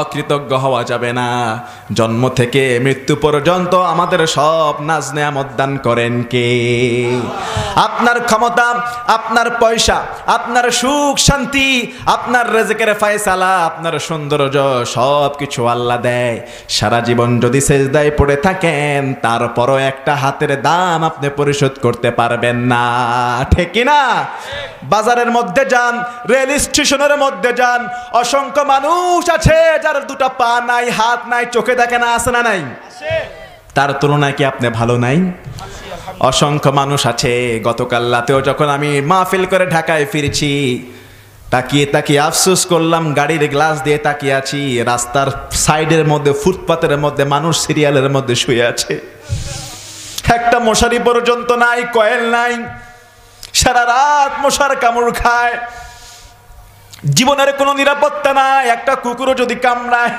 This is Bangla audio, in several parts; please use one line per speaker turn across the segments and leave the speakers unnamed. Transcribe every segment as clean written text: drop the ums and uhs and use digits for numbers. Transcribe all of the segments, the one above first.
অকৃতজ্ঞ হওয়া যাবে না। জন্ম থেকে মৃত্যু পর্যন্ত আমাদের সব নাজ নেয়ামত দান করেন কে? আপনার ক্ষমতা, আপনার পয়সা, আপনার সুখ শান্তি, আপনার রিজকের ফয়সালা, আপনার সৌন্দর্য সব কিছু আল্লাহ দেয়। সারা জীবন যদি সেজদায় পড়ে থাকেন, তারপরও একটা হাতের দাম আপনি পরিশোধ করতে পারবেন না, ঠিক না? বাজারের মধ্যে যান, রেল স্টেশনের মধ্যে যান, অসংখ্য মানুষ আছে যার দুটো পা নাই, হাত নাই, চোখে দেখে না, আছে না নাই? তার তুলনায় কি আপনি ভালো নাই? অসংখ্য মানুষ আছে। গতকাল রাতেও যখন আমি মাহফিল করে ঢাকায় ফিরছি, তাকিয়ে তাকিয়ে আফসোস করলাম, গাড়ির গ্লাস দিয়ে তাকিয়ে আছি, রাস্তার সাইডের মধ্যে, ফুটপাতের মধ্যে মানুষ সিরিয়ালের মধ্যে শুয়ে আছে। একটা মশারি পর্যন্ত নাই, কয়েল নাই, সারা রাত মশার কামড় খায়, জীবনের কোনো নিরাপত্তা নাই। একটা কুকুরও যদি কামড়ায়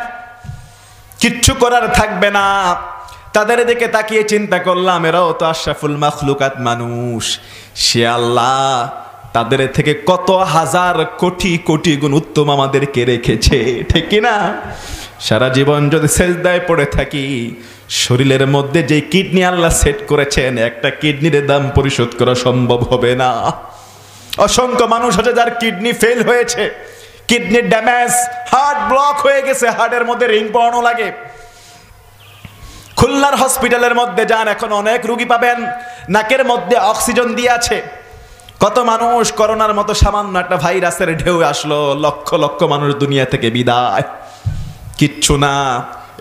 কিচ্ছু করার থাকবে না। তাদের দিকে তাকিয়ে চিন্তা করলাম, এরাও তো আশরাফুল মাখলুকাত মানুষ। সে আল্লাহ তাদের থেকে কত হাজার কোটি কোটি গুণ উত্তম আমাদেরকে রেখেছে, ঠিক না? সারা জীবন যদি সেজদায় পড়ে থাকি, শরীরের মধ্যে যে কিডনি আল্লাহ সেট করেছেন, একটা কিডনির দাম পরিশোধ করা সম্ভব হবে না। অসংখ্য মানুষ আছে যার কিডনি ফেল হয়েছে, কিডনির ড্যামেজ, হার্ট ব্লক হয়ে গেছে, হার্টের মধ্যে রিং পরানো লাগে। খুলনার হসপিটালের মধ্যে যান, এখন অনেক রোগী পাবেন নাকের মধ্যে অক্সিজেন দিয়ে আছে। কত মানুষ, করোনার মতো সামান্য একটা ভাইরাসের ঢেউ আসলো, লক্ষ লক্ষ মানুষ দুনিয়া থেকে বিদায়। কিচ্ছু না,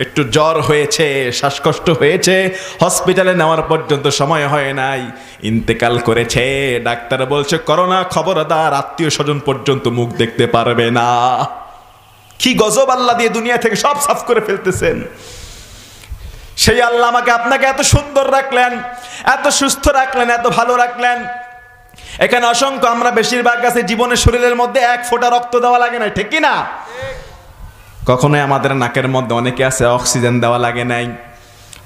একটু জ্বর হয়েছে, শ্বাসকষ্ট হয়েছে, হসপিটালে নেওয়ার পর্যন্ত সময় হয় নাই, ইন্তেকাল করেছে। ডাক্তার বলছে করোনা, খবরদার আত্মীয় স্বজন পর্যন্ত মুখ দেখতে পারবে না। কি গজব আল্লাহ দিয়ে দুনিয়া থেকে সব সাফ করে ফেলতেছেন। সেই আল্লাহ আমাকে আপনাকে এত সুন্দর রাখলেন, এত সুস্থ রাখলেন, এত ভালো রাখলেন। এখানে অসংখ্য, আমরা বেশিরভাগ আছে জীবনের শরীরের মধ্যে এক ফোঁটা রক্ত দেওয়া লাগে না, ঠিক কি না? কখনোই আমাদের নাকের মধ্যে অনেকে আছে অক্সিজেন দেওয়া লাগে নাই।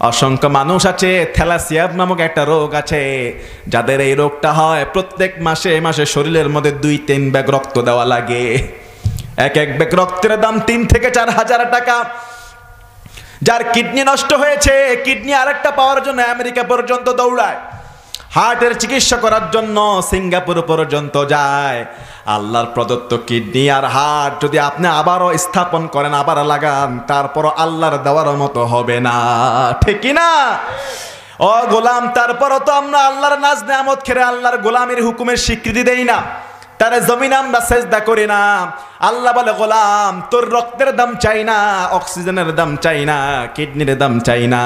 অসংখ্য মানুষ আছে, থ্যালাসিয়া নামক একটা রোগ আছে, যাদের এই রোগটা হয় প্রত্যেক মাসে মাসে শরীরের মধ্যে 2-3 ব্যাগ রক্ত দেওয়া লাগে। এক এক ব্যাগ রক্তের দাম 3 থেকে 4 হাজার টাকা। যার কিডনি নষ্ট হয়েছে, কিডনি আরেকটা পাওয়ার জন্য আমেরিকা পর্যন্ত দৌড়ায়, হার্টের চিকিৎসা করার জন্য সিঙ্গাপুর পর্যন্ত যায়। আল্লাহর প্রদত্ত কিডনি আর হার্ট যদি আপনি আবারও স্থাপন করেন, আবার লাগান, তারপরও আল্লাহর দেওয়ার মতো হবে না, ঠিক না? ও গোলাম, তারপরও তো আমরা আল্লাহর নাজ নেয়ামত খেয়ে আল্লাহর গোলামের হুকুমের স্বীকৃতি দেই না, তার জমিনে আমরা সেজদা করি না। আল্লাহ বলে, গোলাম তোর রক্তের দাম চাই না, অক্সিজেনের দাম চাই না, কিডনির দাম চাই না,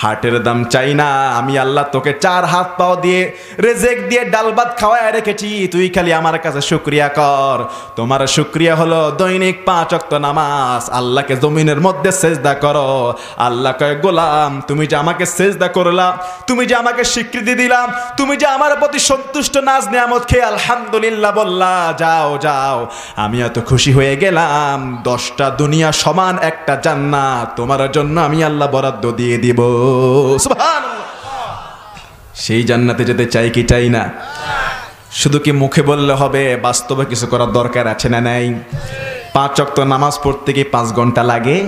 হার্টের দাম চাই না। আমি আল্লাহ তোকে 4 হাত পাও দিয়ে, রেজেক দিয়ে, ডাল ভাত খাওয়ায় রেখেছি, তুই খালি আমার কাছে শুকরিয়া কর। তোমার শুকরিয়া হলো দৈনিক 5 ওয়াক্ত নামাজ, আল্লাহকে জমিনের মধ্যে সেজদা করো। আল্লাহ কয়, গোলাম তুমি যে আমাকে সেজদা করলা, তুমি যে আমাকে স্বীকৃতি দিলাম, তুমি যে আমার প্রতি সন্তুষ্ট, নাজ নেয়ামত খেয়ে আলহামদুলিল্লাহ বললা, যাও যাও, আমি এত খুশি হয়ে গেলাম। 10টা দুনিয়া সমান একটা জান্নাত তোমার জন্য আমি আল্লাহ বরাদ্দ দিয়ে দিব। সুবহানাল্লাহ। সেই জান্নাতে যেতে চাই কি চাই না? শুধু কি মুখে বললে হবে? বাস্তবে কিছু করার দরকার আছে না নাই? 5 ওয়াক্ত নামাজ পড়তে কি 5 ঘন্টা লাগে?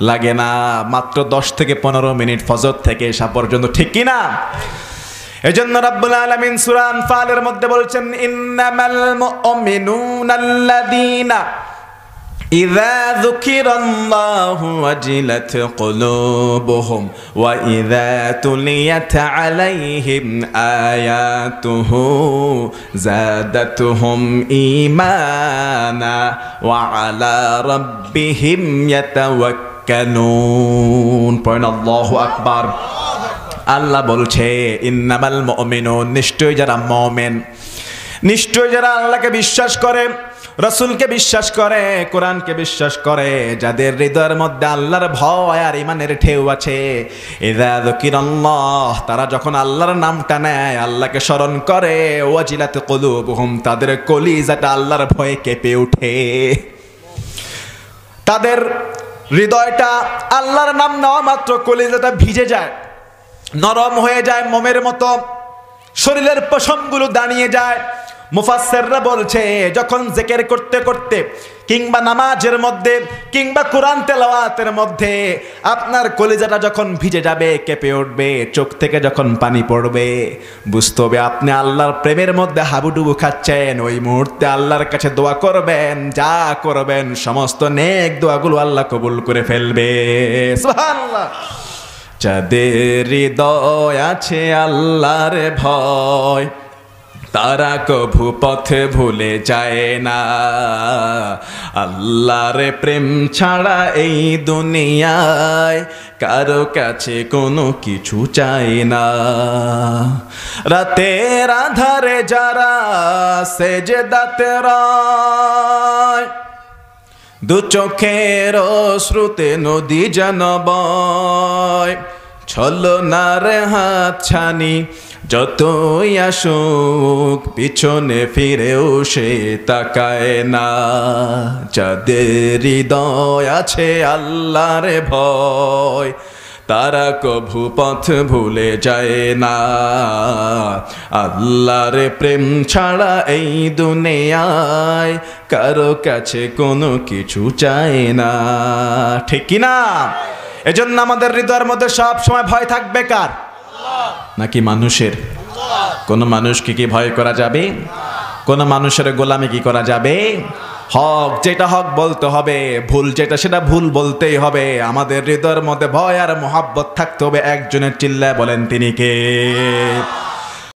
লাগে না, মাত্র 10 থেকে 15 মিনিট ফজর থেকে এসা পর্যন্ত, ঠিক কি না? এজন্য রাব্বুল আলামিন সূরা আনফালের মধ্যে বলছেন, ইন্নামাল মুমিনুনাল্লাযীনা ইযা যুকিরাল্লাহু ওয়াজিলাত কুলুবুহুম ওয়া ইযা তুলিয়াত আলাইহিম আয়াতুহু যাদাতুহুম ঈমানা ওয়া আলা রাব্বিহিম ইয়াতাওয়াক্কালুন। পড়েন আল্লাহু আকবার। আল্লাহ বলছে, ইন্নামাল মুমিনুন, নিশ্চয় যারা মুমিন, নিশ্চয় যারা আল্লাহকে বিশ্বাস করে, রাসূলকে বিশ্বাস করে, কোরআনকে বিশ্বাস করে, যাদের হৃদয়ের মধ্যে আল্লাহর ভয় আর ঈমানের ঢেউ আছে, ইযা যুকিরাল্লাহ, তারা যখন আল্লাহর নামটা নেয়, আল্লাহকে স্মরণ করে, ওয়াজিলাত কুলুবুহুম, তাদের কলিজাটা আল্লাহর ভয়ে কেঁপে ওঠে, তাদের হৃদয়টা আল্লাহর নাম নেওয়া মাত্র কলিজাটা ভিজে যায়, নরম হয়ে যায়, মোমের মতো শরীরের পশমগুলো দাঁড়িয়ে যায়, মুফাসসিররা বলছে যখন জিকির করতে করতে কিংবা নামাজের মধ্যে কিংবা কোরআন তেলাওয়াতের মধ্যে আপনার কলিজাটা যখন ভিজে যাবে, কেঁপে উঠবে, চোখ থেকে যখন পানি পড়বে, বুঝতে হবে আপনি আল্লাহর প্রেমের মধ্যে হাবুডুবু খাচ্ছেন। ওই মুহূর্তে আল্লাহর কাছে দোয়া করবেন, যা করবেন সমস্ত নেক দোয়াগুলো আল্লাহ কবুল করে ফেলবে। সুবহানাল্লাহ। যাদের হৃদয় আছে আল্লাহর ভয়, তারা কভু পথে ভুলে যায় না। আল্লাহর প্রেম ছাড়া এই দুনিয়ায় কারো কাছে কোনো কিছু চায় না। রাতের আধারে যারা সেজদাতে রয়, দু চোখের শ্রুতে নদী যেন বয়, ছলনার হাত ছানি যতই আসুক পিছনে ফিরেও সে তাকায় না। যাদের হৃদয় আছে আল্লাহর ভয়, তারা কভু পথ ভুলে যায় না। আল্লাহর প্রেম ছাড়া এই দুনিয়ায় কারো কাছে কোনো কিছু চায় না। ঠিক কি না? এজন্য আমাদের হৃদয়ের মধ্যে সব সময় ভয় থাকবে কার? নাকি মানুষের? কোন মানুষকে কি ভয় করা যাবে? কোন মানুষের গোলামি কি করা যাবে? হক যেটা হক বলতে হবে, ভুল যেটা সেটা ভুল বলতেই হবে। আমাদের হৃদয়ের মধ্যে ভয় আর মহব্বত থাকতে হবে। একজনের চিল্লায় বলেন তিনি কে?